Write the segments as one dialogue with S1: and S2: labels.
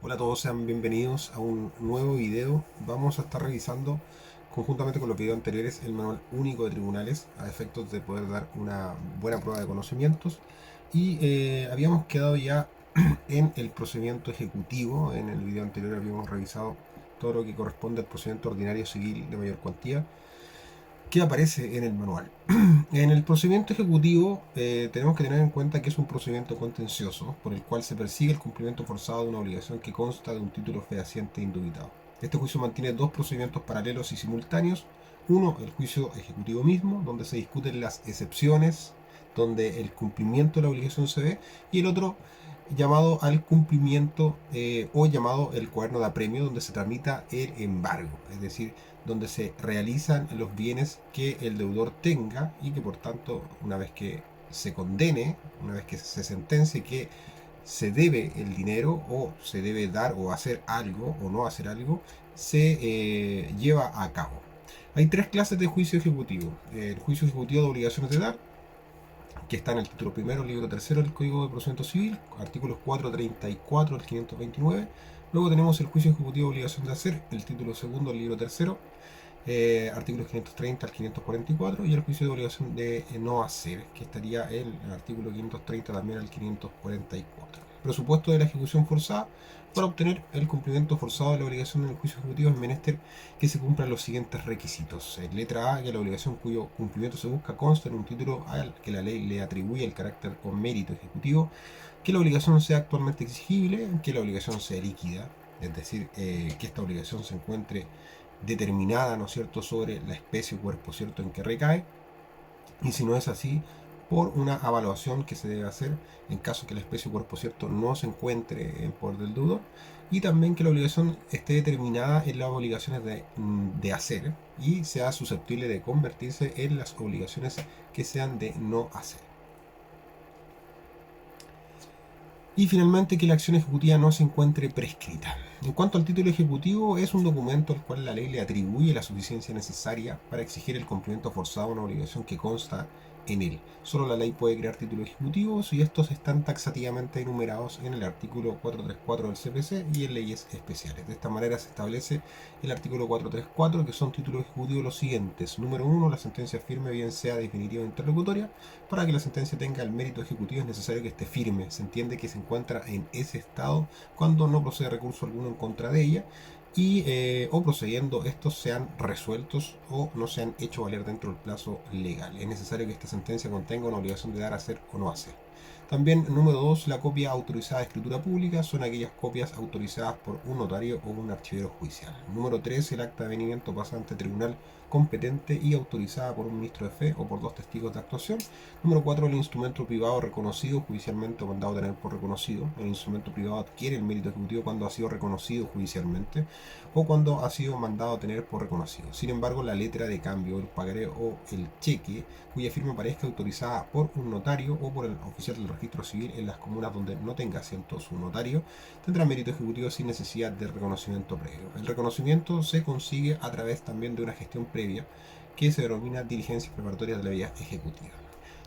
S1: Hola a todos, sean bienvenidos a un nuevo video. Vamos a estar revisando conjuntamente con los videos anteriores el manual único de tribunales a efectos de poder dar una buena prueba de conocimientos. Y habíamos quedado ya en el procedimiento ejecutivo. En el video anterior habíamos revisado todo lo que corresponde al procedimiento ordinario civil de mayor cuantía que aparece en el manual. En el procedimiento ejecutivo tenemos que tener en cuenta que es un procedimiento contencioso por el cual se persigue el cumplimiento forzado de una obligación que consta de un título fehaciente indubitado. Este juicio mantiene dos procedimientos paralelos y simultáneos. Uno, el juicio ejecutivo mismo, donde se discuten las excepciones, donde el cumplimiento de la obligación se ve, y el otro llamado al cumplimiento o llamado el cuaderno de apremio, donde se tramita el embargo, es decir, donde se realizan los bienes que el deudor tenga y que por tanto, una vez que se condene, una vez que se sentencie que se debe el dinero o se debe dar o hacer algo o no hacer algo, se lleva a cabo. Hay tres clases de juicio ejecutivo. El juicio ejecutivo de obligaciones de dar, que está en el título primero, libro tercero del Código de Procedimiento Civil, artículos 434 al 529. Luego tenemos el juicio ejecutivo de obligación de hacer, el título segundo, el libro tercero, artículos 530 al 544, y el juicio de obligación de no hacer, que estaría en el artículo 530 también al 544. Presupuesto de la ejecución forzada. Para obtener el cumplimiento forzado de la obligación en el juicio ejecutivo es menester que se cumplan los siguientes requisitos. En letra A, que la obligación cuyo cumplimiento se busca consta en un título al que la ley le atribuye el carácter o mérito ejecutivo, que la obligación sea actualmente exigible, que la obligación sea líquida, es decir, que esta obligación se encuentre determinada, ¿no es cierto?, sobre la especie o cuerpo, ¿cierto?, en que recae, y si no es así, por una evaluación que se debe hacer en caso que la especie o cuerpo, ¿cierto?, no se encuentre en poder del deudor, y también que la obligación esté determinada en las obligaciones de hacer y sea susceptible de convertirse en las obligaciones que sean de no hacer. Y finalmente, que la acción ejecutiva no se encuentre prescrita. En cuanto al título ejecutivo, es un documento al cual la ley le atribuye la suficiencia necesaria para exigir el cumplimiento forzado de una obligación que consta en él. Solo la ley puede crear títulos ejecutivos y estos están taxativamente enumerados en el artículo 434 del CPC y en leyes especiales. De esta manera se establece el artículo 434, que son títulos ejecutivos los siguientes. Número 1, la sentencia firme, bien sea definitiva o interlocutoria. Para que la sentencia tenga el mérito ejecutivo es necesario que esté firme. Se entiende que se encuentra en ese estado cuando no procede recurso alguno en contra de ella y o procediendo estos sean resueltos o no se han hecho valer dentro del plazo legal. Es necesario que esta sentencia contenga una obligación de dar, hacer o no hacer. También, número 2, la copia autorizada de escritura pública son aquellas copias autorizadas por un notario o un archivero judicial. Número 3, el acta de venimiento pasa ante tribunal competente y autorizada por un ministro de fe o por dos testigos de actuación. Número 4, el instrumento privado reconocido judicialmente o mandado a tener por reconocido. El instrumento privado adquiere el mérito ejecutivo cuando ha sido reconocido judicialmente o cuando ha sido mandado a tener por reconocido. Sin embargo, la letra de cambio, el pagaré o el cheque cuya firma aparezca autorizada por un notario o por el oficial del registro civil en las comunas donde no tenga asiento su notario, tendrá mérito ejecutivo sin necesidad de reconocimiento previo. El reconocimiento se consigue a través también de una gestión previa que se denomina diligencias preparatorias de la vía ejecutiva.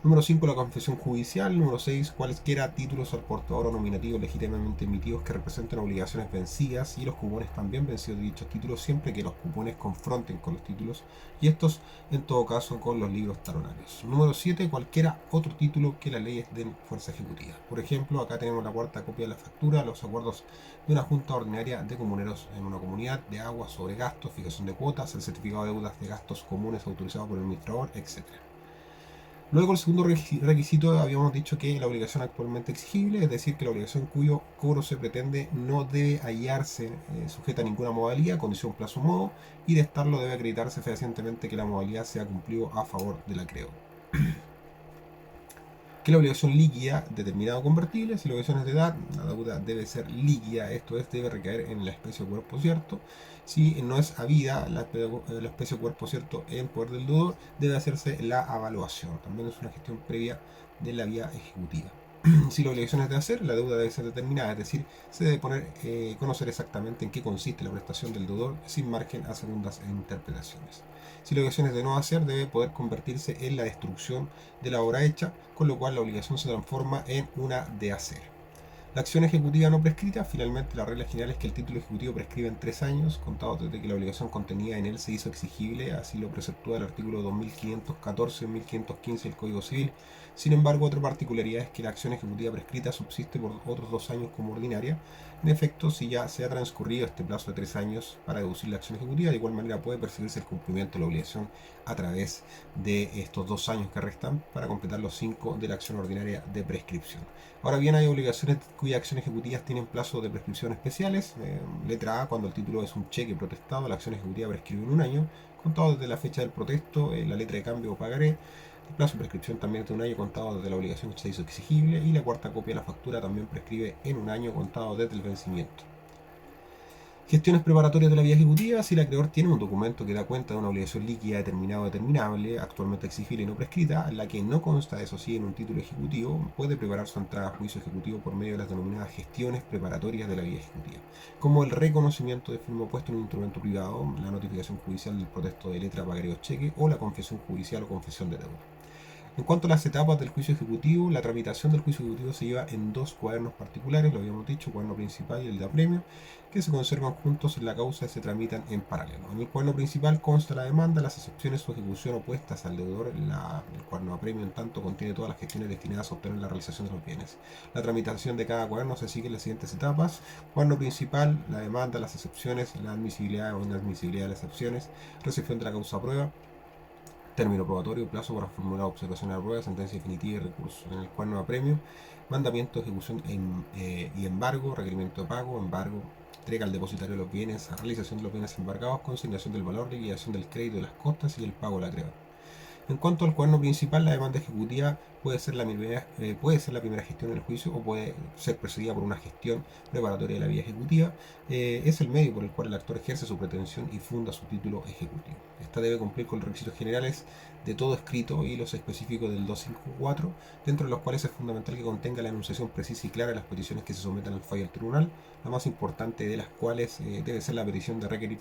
S1: Número 5, la confesión judicial. Número 6, cualesquiera títulos al portador o nominativo legítimamente emitidos que representen obligaciones vencidas y los cupones también vencidos de dichos títulos, siempre que los cupones confronten con los títulos y estos, en todo caso, con los libros talonarios. Número 7, cualquiera otro título que las leyes den fuerza ejecutiva. Por ejemplo, acá tenemos la cuarta copia de la factura, los acuerdos de una junta ordinaria de comuneros en una comunidad, de agua sobre gastos, fijación de cuotas, el certificado de deudas de gastos comunes autorizado por el administrador, etc. Luego, el segundo requisito, habíamos dicho que la obligación actualmente exigible, es decir, que la obligación cuyo cobro se pretende no debe hallarse sujeta a ninguna modalidad, condición, plazo o modo, y de estarlo debe acreditarse fehacientemente que la modalidad sea cumplido a favor del acreedor. Que la obligación líquida determinada o convertible, si la obligación es de dar, la deuda debe ser líquida, esto es, debe recaer en la especie o cuerpo cierto. Si no es habida la especie o cuerpo cierto en poder del deudor, debe hacerse la evaluación. También es una gestión previa de la vía ejecutiva. Si la obligación es de hacer, la deuda debe ser determinada, es decir, se debe conocer exactamente en qué consiste la prestación del deudor sin margen a segundas interpretaciones. Si la obligación es de no hacer, debe poder convertirse en la destrucción de la obra hecha, con lo cual la obligación se transforma en una de hacer. La acción ejecutiva no prescrita, finalmente la regla general es que el título ejecutivo prescribe en 3 años, contados desde que la obligación contenida en él se hizo exigible, así lo preceptúa el artículo 2514 y 1515 del Código Civil. Sin embargo, otra particularidad es que la acción ejecutiva prescrita subsiste por otros 2 años como ordinaria. En efecto, si ya se ha transcurrido este plazo de 3 años para deducir la acción ejecutiva, de igual manera puede perseguirse el cumplimiento de la obligación a través de estos 2 años que restan para completar los 5 de la acción ordinaria de prescripción. Ahora bien, hay obligaciones cuyas acciones ejecutivas tienen plazos de prescripción especiales. Letra A, cuando el título es un cheque protestado, la acción ejecutiva prescribe en 1 año, contado desde la fecha del protesto, la letra de cambio o pagaré. El plazo de prescripción también es de 1 año contado desde la obligación que se hizo exigible, y la cuarta copia de la factura también prescribe en 1 año contado desde el vencimiento. Gestiones preparatorias de la vía ejecutiva. Si el acreedor tiene un documento que da cuenta de una obligación líquida determinada o determinable, actualmente exigible y no prescrita, la que no consta, eso sí, en un título ejecutivo, puede preparar su entrada a juicio ejecutivo por medio de las denominadas gestiones preparatorias de la vía ejecutiva, como el reconocimiento de firma puesto en un instrumento privado, la notificación judicial del protesto de letra, pagaré o cheque, o la confesión judicial o confesión de deuda. En cuanto a las etapas del juicio ejecutivo, la tramitación del juicio ejecutivo se lleva en 2 cuadernos particulares, lo habíamos dicho, el cuaderno principal y el de apremio, que se conservan juntos en la causa y se tramitan en paralelo. En el cuaderno principal consta la demanda, las excepciones o ejecución opuestas al deudor. El cuaderno de apremio, en tanto, contiene todas las gestiones destinadas a obtener la realización de los bienes. La tramitación de cada cuaderno se sigue en las siguientes etapas: cuaderno principal, la demanda, las excepciones, la admisibilidad o inadmisibilidad de las excepciones, recepción de la causa a prueba, término probatorio, plazo para formular observación a la prueba, sentencia definitiva y recurso. En el cuaderno de apremio, mandamiento, ejecución y embargo, requerimiento de pago, embargo, entrega al depositario de los bienes, realización de los bienes embargados, consignación del valor, liquidación del crédito de las costas y el pago de la acreedor. En cuanto al cuaderno principal, la demanda ejecutiva puede ser la primera gestión en el juicio o puede ser precedida por una gestión preparatoria de la vía ejecutiva. Es el medio por el cual el actor ejerce su pretensión y funda su título ejecutivo. Esta debe cumplir con los requisitos generales de todo escrito y los específicos del 254, dentro de los cuales es fundamental que contenga la enunciación precisa y clara de las peticiones que se sometan al fallo del tribunal, la más importante de las cuales debe ser la petición de requerir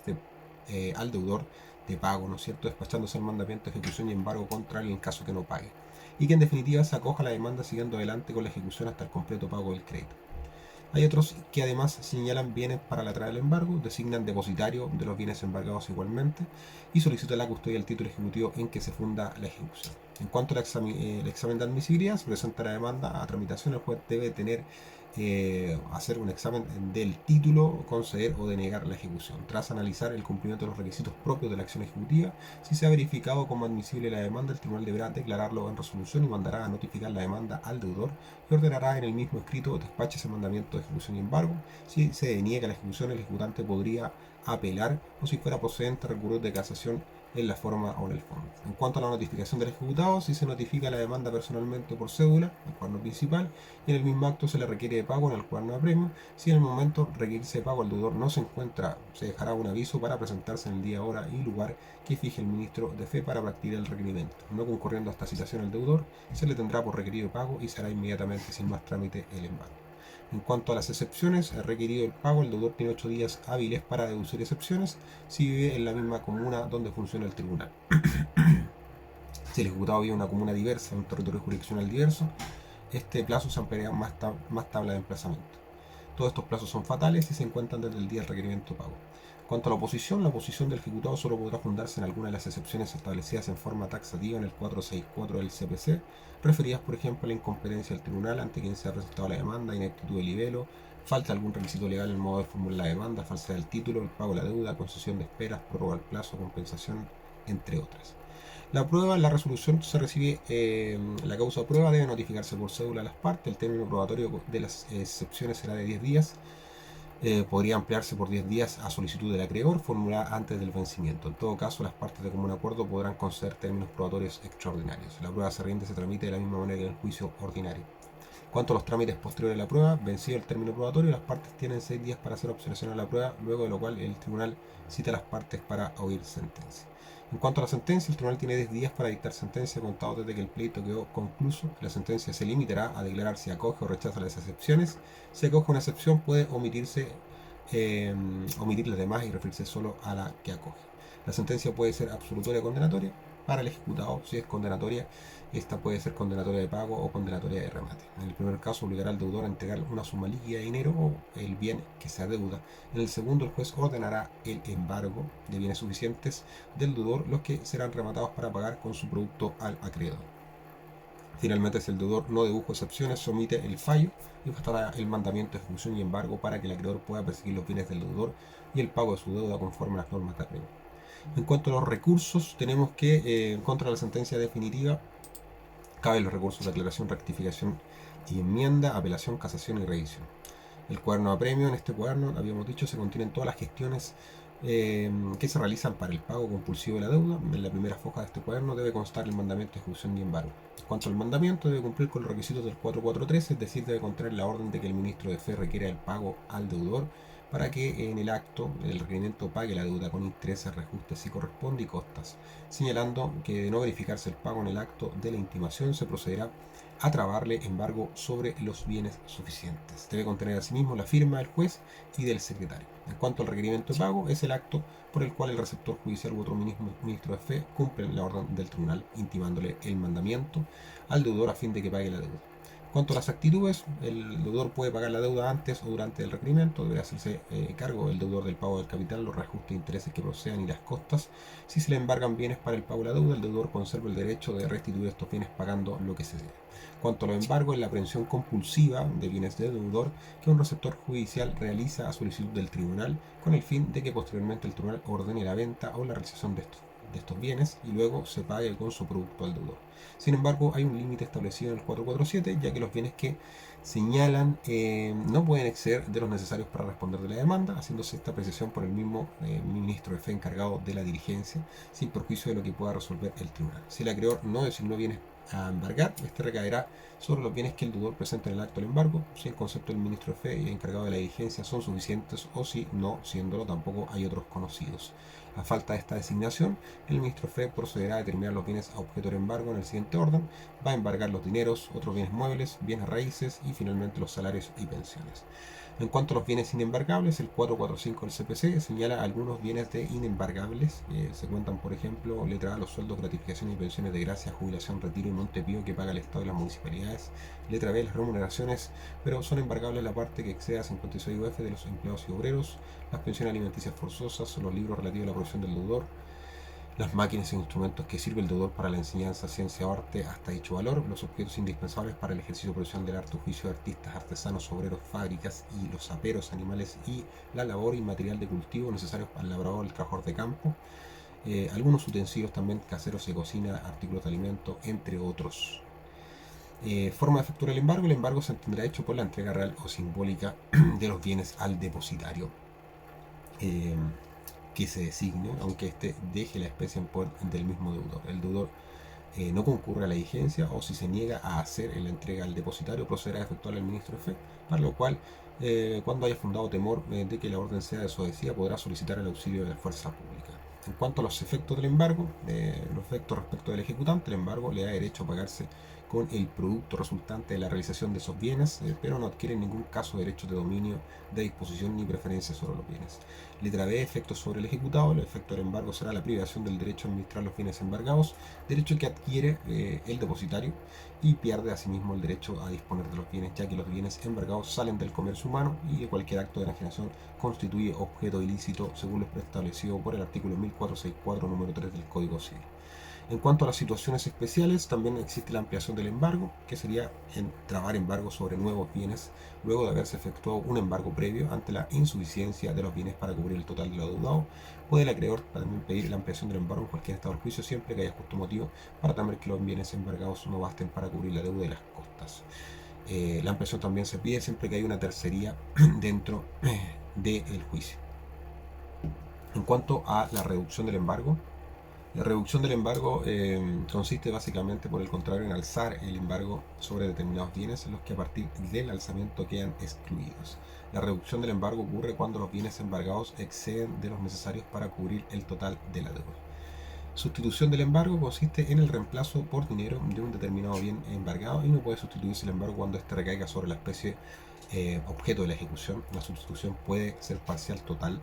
S1: al deudor de pago, ¿no es cierto?, despachándose el mandamiento de ejecución y embargo contrario en caso que no pague, y que en definitiva se acoja a la demanda siguiendo adelante con la ejecución hasta el completo pago del crédito. Hay otros que además señalan bienes para la traer del embargo, designan depositario de los bienes embargados igualmente y solicitan la custodia del título ejecutivo en que se funda la ejecución. En cuanto al el examen de admisibilidad, se presenta la demanda a tramitación. El juez debe hacer un examen del título, conceder o denegar la ejecución. Tras analizar el cumplimiento de los requisitos propios de la acción ejecutiva, si se ha verificado como admisible la demanda, el tribunal deberá declararlo en resolución y mandará a notificar la demanda al deudor, y ordenará en el mismo escrito despache ese mandamiento de ejecución y embargo. Si se deniega la ejecución, el ejecutante podría apelar, o si fuera procedente, recurrir de casación en la forma o en el fondo. En cuanto a la notificación del ejecutado, si se notifica la demanda personalmente por cédula, el cuaderno principal, y en el mismo acto se le requiere de pago en el cuaderno de apremio. Si en el momento requerirse de pago el deudor no se encuentra, se dejará un aviso para presentarse en el día, hora y lugar que fije el ministro de fe para practicar el requerimiento. No concurriendo a esta citación el deudor, se le tendrá por requerido pago y será inmediatamente sin más trámite el embargo. En cuanto a las excepciones, el requerido el pago, el deudor tiene 8 días hábiles para deducir excepciones si vive en la misma comuna donde funciona el tribunal. Si el ejecutado vive en una comuna diversa, en un territorio jurisdiccional diverso, este plazo se ampliará más tabla de emplazamiento. Todos estos plazos son fatales y se encuentran desde el día del requerimiento de pago. En cuanto a la oposición del ejecutado solo podrá fundarse en alguna de las excepciones establecidas en forma taxativa en el 464 del CPC, referidas por ejemplo a la incompetencia del tribunal ante quien se ha presentado la demanda, ineptitud de libelo, falta de algún requisito legal en el modo de formular la demanda, falsedad del título, el pago de la deuda, concesión de esperas, prórroga del plazo, compensación, entre otras. La prueba, la resolución se recibe, la causa de prueba debe notificarse por cédula a las partes. El término probatorio de las excepciones será de 10 días. Podría ampliarse por 10 días a solicitud del acreedor, formulada antes del vencimiento. En todo caso, las partes de común acuerdo podrán conceder términos probatorios extraordinarios. La prueba se rinde y se tramite de la misma manera que en el juicio ordinario. Cuanto a los trámites posteriores a la prueba, vencido el término probatorio, las partes tienen 6 días para hacer observación a la prueba, luego de lo cual el tribunal cita a las partes para oír sentencia. En cuanto a la sentencia, el tribunal tiene 10 días para dictar sentencia, contado desde que el pleito quedó concluso. La sentencia se limitará a declarar si acoge o rechaza las excepciones. Si acoge una excepción, puede omitir las demás y referirse solo a la que acoge. La sentencia puede ser absolutoria o condenatoria. Para el ejecutado, si es condenatoria, esta puede ser condenatoria de pago o condenatoria de remate. En el primer caso, obligará al deudor a entregar una suma líquida de dinero o el bien que se adeuda. En el segundo, el juez ordenará el embargo de bienes suficientes del deudor, los que serán rematados para pagar con su producto al acreedor. Finalmente, si el deudor no dedujo excepciones, se omite el fallo y bastará el mandamiento de ejecución y embargo para que el acreedor pueda perseguir los bienes del deudor y el pago de su deuda conforme a las normas de apremio. En cuanto a los recursos, tenemos que, en contra de la sentencia definitiva, caben los recursos de aclaración, rectificación y enmienda, apelación, casación y revisión. El cuaderno de apremio, en este cuaderno, habíamos dicho, se contienen todas las gestiones que se realizan para el pago compulsivo de la deuda. En la primera foja de este cuaderno debe constar el mandamiento de ejecución y embargo. En cuanto al mandamiento, debe cumplir con los requisitos del 443, es decir, debe contener la orden de que el ministro de fe requiera el pago al deudor para que en el acto el requerimiento pague la deuda con intereses, reajustes si corresponde y costas, señalando que de no verificarse el pago en el acto de la intimación se procederá a trabarle embargo sobre los bienes suficientes. Debe contener asimismo la firma del juez y del secretario. En cuanto al requerimiento de pago, es el acto por el cual el receptor judicial u otro ministro de fe cumple la orden del tribunal, intimándole el mandamiento al deudor a fin de que pague la deuda. En cuanto a las actitudes, el deudor puede pagar la deuda antes o durante el requerimiento, deberá hacerse cargo el deudor del pago del capital, los reajustes de intereses que procedan y las costas. Si se le embargan bienes para el pago de la deuda, el deudor conserva el derecho de restituir estos bienes pagando lo que se debe. Cuanto a los embargos, es la aprehensión compulsiva de bienes de deudor que un receptor judicial realiza a solicitud del tribunal con el fin de que posteriormente el tribunal ordene la venta o la realización de estos bienes y luego se pague con su producto al deudor. Sin embargo, hay un límite establecido en el 447, ya que los bienes que señalan no pueden exceder de los necesarios para responder de la demanda, haciéndose esta apreciación por el mismo ministro de fe encargado de la diligencia, sin perjuicio de lo que pueda resolver el tribunal. Si el acreedor no designó bienes a embargar, este recaerá sobre los bienes que el deudor presenta en el acto del embargo, si el concepto del ministro de fe y el encargado de la diligencia son suficientes o si no, siéndolo, tampoco hay otros conocidos. A falta de esta designación, el ministro de fe procederá a determinar los bienes a objeto de embargo en el siguiente orden: va a embargar los dineros, otros bienes muebles, bienes raíces y finalmente los salarios y pensiones. En cuanto a los bienes inembargables, el 445 del CPC señala algunos bienes de inembargables. Se cuentan, por ejemplo, letra A, los sueldos, gratificaciones y pensiones de gracia, jubilación, retiro y montepío que paga el Estado y las municipalidades. Letra B, las remuneraciones, pero son embargables la parte que exceda a 56 UF de los empleados y obreros, las pensiones alimenticias forzosas, los libros relativos a la profesión del deudor, las máquinas e instrumentos que sirve el deudor para la enseñanza, ciencia o arte hasta dicho valor, los objetos indispensables para el ejercicio profesional del arte, oficio de artistas, artesanos, obreros, fábricas y los aperos, animales y la labor y material de cultivo necesarios para el labrador, el trabajador de campo, algunos utensilios también caseros de cocina, artículos de alimento, entre otros. Forma de efectuar el embargo se tendrá hecho por la entrega real o simbólica de los bienes al depositario que se designe, aunque éste deje la especie en poder del mismo deudor. El deudor no concurre a la vigencia o si se niega a hacer la entrega al depositario, procederá a efectuar el ministro de fe, para lo cual, cuando haya fundado temor de que la orden sea desobedecida, podrá solicitar el auxilio de la fuerza pública. En cuanto a los efectos del embargo, los efectos respecto del ejecutante, el embargo le da derecho a pagarse con el producto resultante de la realización de esos bienes, pero no adquiere en ningún caso derechos de dominio, de disposición ni preferencia sobre los bienes. Letra B, efectos sobre el ejecutado. El efecto del embargo será la privación del derecho a administrar los bienes embargados, derecho que adquiere el depositario y pierde asimismo el derecho a disponer de los bienes, ya que los bienes embargados salen del comercio humano y de cualquier acto de enajenación constituye objeto ilícito según lo establecido por el artículo 1464 número 3 del Código Civil. En cuanto a las situaciones especiales, también existe la ampliación del embargo, que sería trabar embargo sobre nuevos bienes luego de haberse efectuado un embargo previo ante la insuficiencia de los bienes para cubrir el total de lo adeudado. Puede el acreedor también pedir la ampliación del embargo en cualquier estado del juicio siempre que haya justo motivo para temer que los bienes embargados no basten para cubrir la deuda y las costas. La ampliación también se pide siempre que haya una tercería dentro del juicio. En cuanto a la reducción del embargo, la reducción del embargo consiste básicamente, por el contrario, en alzar el embargo sobre determinados bienes en los que a partir del alzamiento quedan excluidos. La reducción del embargo ocurre cuando los bienes embargados exceden de los necesarios para cubrir el total de la deuda. Sustitución del embargo consiste en el reemplazo por dinero de un determinado bien embargado y no puede sustituirse el embargo cuando éste recaiga sobre la especie objeto de la ejecución. La sustitución puede ser parcial, total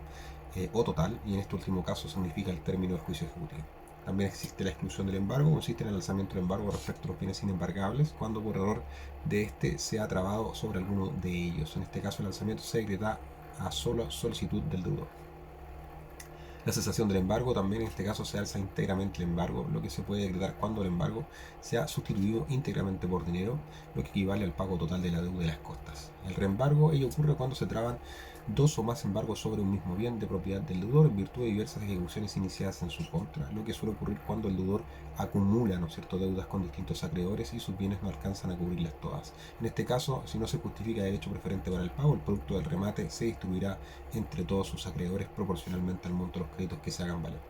S1: o total, y en este último caso significa el término del juicio ejecutivo. También existe la exclusión del embargo, consiste en el alzamiento del embargo respecto a los bienes inembargables cuando por error de este se ha trabado sobre alguno de ellos. En este caso el alzamiento se decreta a sola solicitud del deudor. La cesación del embargo también en este caso se alza íntegramente el embargo, lo que se puede decretar cuando el embargo sea sustituido íntegramente por dinero, lo que equivale al pago total de la deuda de las costas. El reembargo ello ocurre cuando se traban dos o más embargos sobre un mismo bien de propiedad del deudor en virtud de diversas ejecuciones iniciadas en su contra, lo que suele ocurrir cuando el deudor acumula, ¿no es cierto?, deudas con distintos acreedores y sus bienes no alcanzan a cubrirlas todas. En este caso, si no se justifica derecho preferente para el pago, el producto del remate se distribuirá entre todos sus acreedores proporcionalmente al monto de los créditos que se hagan valer.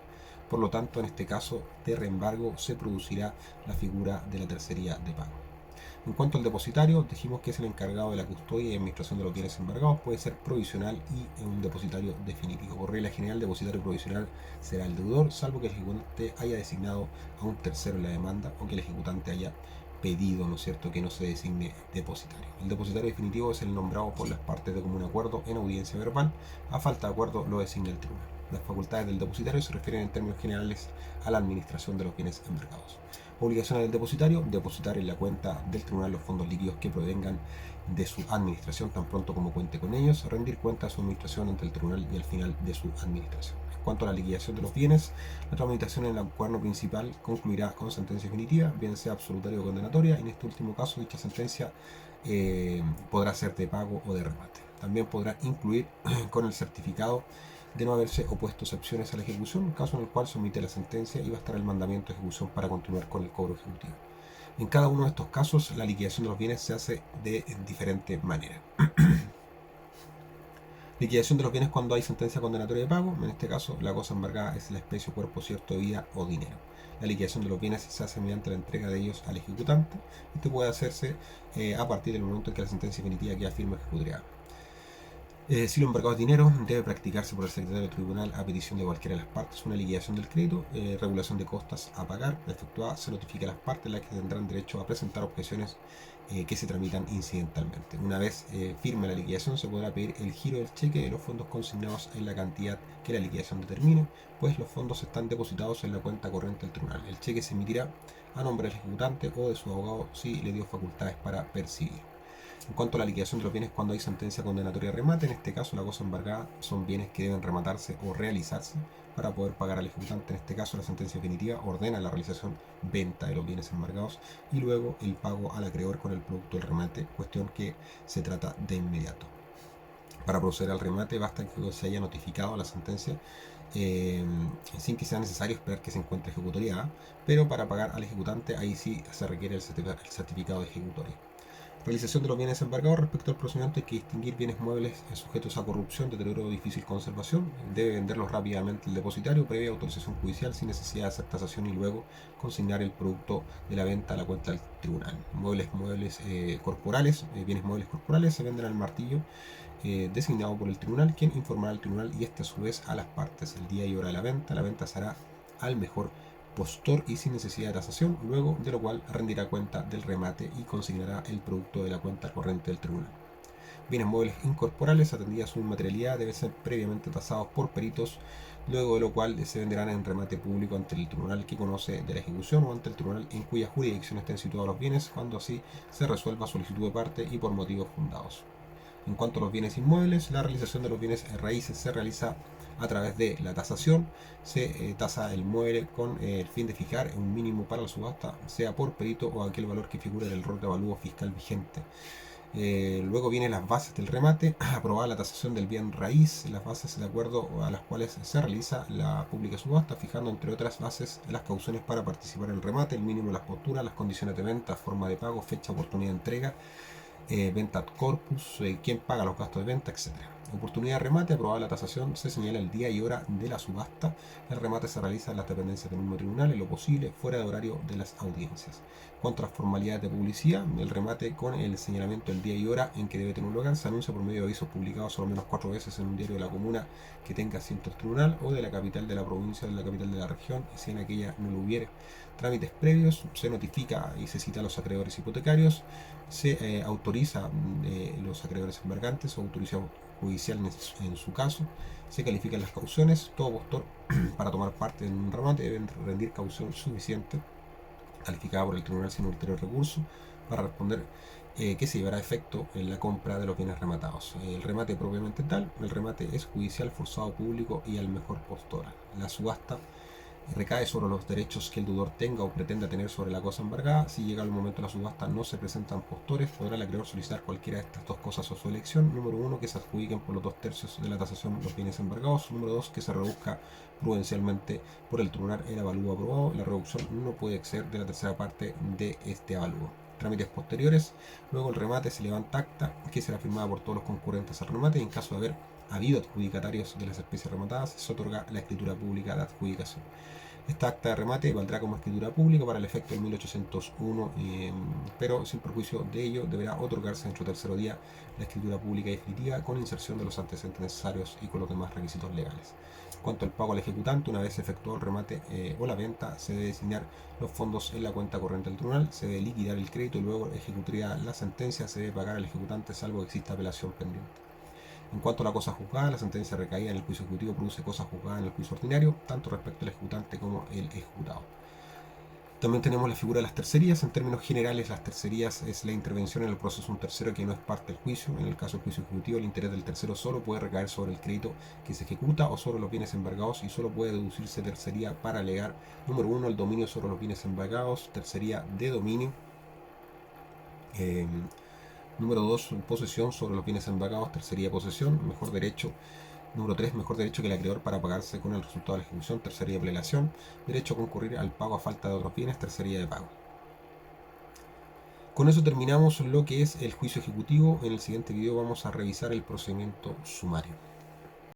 S1: Por lo tanto, en este caso de reembargo se producirá la figura de la tercería de pago. En cuanto al depositario, dijimos que es el encargado de la custodia y administración de los bienes embargados, puede ser provisional y un depositario definitivo. Por regla general, el depositario provisional será el deudor, salvo que el ejecutante haya designado a un tercero en la demanda o que el ejecutante haya pedido, ¿no es cierto?, que no se designe depositario. El depositario definitivo es el nombrado por las partes de común acuerdo en audiencia verbal. A falta de acuerdo lo designa el tribunal. Las facultades del depositario se refieren en términos generales a la administración de los bienes embargados. Obligaciones del depositario: depositar en la cuenta del tribunal los fondos líquidos que provengan de su administración tan pronto como cuente con ellos, rendir cuenta de su administración ante el tribunal y al final de su administración. En cuanto a la liquidación de los bienes, la tramitación en el acuerdo principal concluirá con sentencia definitiva, bien sea absolutoria o condenatoria. En este último caso, dicha sentencia podrá ser de pago o de remate. También podrá incluir con el certificado de no haberse opuesto excepciones a la ejecución, caso en el cual se omite la sentencia y va a estar el mandamiento de ejecución para continuar con el cobro ejecutivo. En cada uno de estos casos, la liquidación de los bienes se hace de diferente manera. Liquidación de los bienes cuando hay sentencia condenatoria de pago. En este caso, la cosa embargada es la especie, cuerpo cierto de vida o dinero. La liquidación de los bienes se hace mediante la entrega de ellos al ejecutante. Esto puede hacerse a partir del momento en que la sentencia definitiva queda firme ejecutoriada. Si lo embargado es dinero, debe practicarse por el secretario del tribunal a petición de cualquiera de las partes una liquidación del crédito, regulación de costas a pagar. Efectuada, se notifica a las partes las que tendrán derecho a presentar objeciones que se tramitan incidentalmente. Una vez firme la liquidación, se podrá pedir el giro del cheque de los fondos consignados en la cantidad que la liquidación determine, pues los fondos están depositados en la cuenta corriente del tribunal. El cheque se emitirá a nombre del ejecutante o de su abogado si le dio facultades para percibir. En cuanto a la liquidación de los bienes cuando hay sentencia condenatoria de remate, en este caso la cosa embargada son bienes que deben rematarse o realizarse para poder pagar al ejecutante. En este caso la sentencia definitiva ordena la realización venta de los bienes embargados y luego el pago al acreedor con el producto del remate, cuestión que se trata de inmediato. Para proceder al remate basta que se haya notificado la sentencia sin que sea necesario esperar que se encuentre ejecutoriada, pero para pagar al ejecutante ahí sí se requiere el certificado de ejecutoria. Realización de los bienes embargados. Respecto al procedimiento, hay que distinguir bienes muebles sujetos a corrupción, deterioro o difícil conservación. Debe venderlos rápidamente el depositario previa autorización judicial sin necesidad de hacer tasación y luego consignar el producto de la venta a la cuenta del tribunal. Muebles corporales, bienes muebles corporales se venden al martillo designado por el tribunal, quien informará al tribunal y este a su vez a las partes el día y hora de la venta. La venta se hará al mejor postor y sin necesidad de tasación, luego de lo cual rendirá cuenta del remate y consignará el producto de la cuenta corriente del tribunal. Bienes muebles incorporales, atendida su inmaterialidad, deben ser previamente tasados por peritos, luego de lo cual se venderán en remate público ante el tribunal que conoce de la ejecución o ante el tribunal en cuya jurisdicción estén situados los bienes, cuando así se resuelva solicitud de parte y por motivos fundados. En cuanto a los bienes inmuebles, la realización de los bienes raíces se realiza a través de la tasación. Se tasa el mueble con el fin de fijar un mínimo para la subasta, sea por perito o aquel valor que figure en el rol de avalúo fiscal vigente. Luego vienen las bases del remate, aprobada la tasación del bien raíz, las bases de acuerdo a las cuales se realiza la pública subasta, fijando entre otras bases las cauciones para participar en el remate, el mínimo de las posturas, las condiciones de venta, forma de pago, fecha, oportunidad de entrega, venta ad corpus, quién paga los gastos de venta, etc. Oportunidad de remate, aprobada la tasación, se señala el día y hora de la subasta. El remate se realiza en las dependencias del mismo tribunal, en lo posible fuera de horario de las audiencias. Cuanto a las formalidades de publicidad, el remate con el señalamiento del día y hora en que debe tener un lugar se anuncia por medio de avisos publicados al menos 4 veces en un diario de la comuna que tenga asiento el tribunal o de la capital de la provincia o de la capital de la región, y si en aquella no lo hubiere trámites previos, se notifica y se cita a los acreedores hipotecarios, se autoriza los acreedores embargantes o autoriza judicial en su caso. Se califican las cauciones. Todo postor para tomar parte en un remate debe rendir caución suficiente, calificada por el tribunal sin ulterior recurso, para responder que se llevará a efecto en la compra de los bienes rematados. El remate propiamente tal, el remate es judicial, forzado, público y al mejor postor. La subasta recae sobre los derechos que el deudor tenga o pretenda tener sobre la cosa embargada. Si llega el momento de la subasta no se presentan postores, podrá el acreedor solicitar cualquiera de estas dos cosas a su elección. Número 1, que se adjudiquen por los 2/3 de la tasación los bienes embargados. Número 2, que se reduzca prudencialmente por el tribunal el avalúo aprobado. La reducción no puede exceder de la tercera parte de este avalúo. Trámites posteriores. Luego el remate se levanta acta que será firmada por todos los concurrentes al remate y en caso de haber habido adjudicatarios de las especies rematadas, se otorga la escritura pública de adjudicación. Esta acta de remate valdrá como escritura pública para el efecto del 1801, pero sin perjuicio de ello deberá otorgarse dentro del tercero día la escritura pública definitiva con inserción de los antecedentes necesarios y con los demás requisitos legales. En cuanto al pago al ejecutante, una vez efectuado el remate o la venta, se debe designar los fondos en la cuenta corriente del tribunal, se debe liquidar el crédito y luego ejecutaría la sentencia, se debe pagar al ejecutante salvo que exista apelación pendiente. En cuanto a la cosa juzgada, la sentencia recaída en el juicio ejecutivo produce cosa juzgada en el juicio ordinario, tanto respecto al ejecutante como el ejecutado. También tenemos la figura de las tercerías. En términos generales, las tercerías es la intervención en el proceso de un tercero que no es parte del juicio. En el caso del juicio ejecutivo, el interés del tercero solo puede recaer sobre el crédito que se ejecuta o sobre los bienes embargados y solo puede deducirse tercería para alegar, número 1, el dominio sobre los bienes embargados, tercería de dominio. Número 2, posesión sobre los bienes embargados, tercería de posesión, mejor derecho. Número 3, mejor derecho que el acreedor para pagarse con el resultado de la ejecución, tercería de prelación. Derecho a concurrir al pago a falta de otros bienes, tercería de pago. Con eso terminamos lo que es el juicio ejecutivo. En el siguiente video vamos a revisar el procedimiento sumario.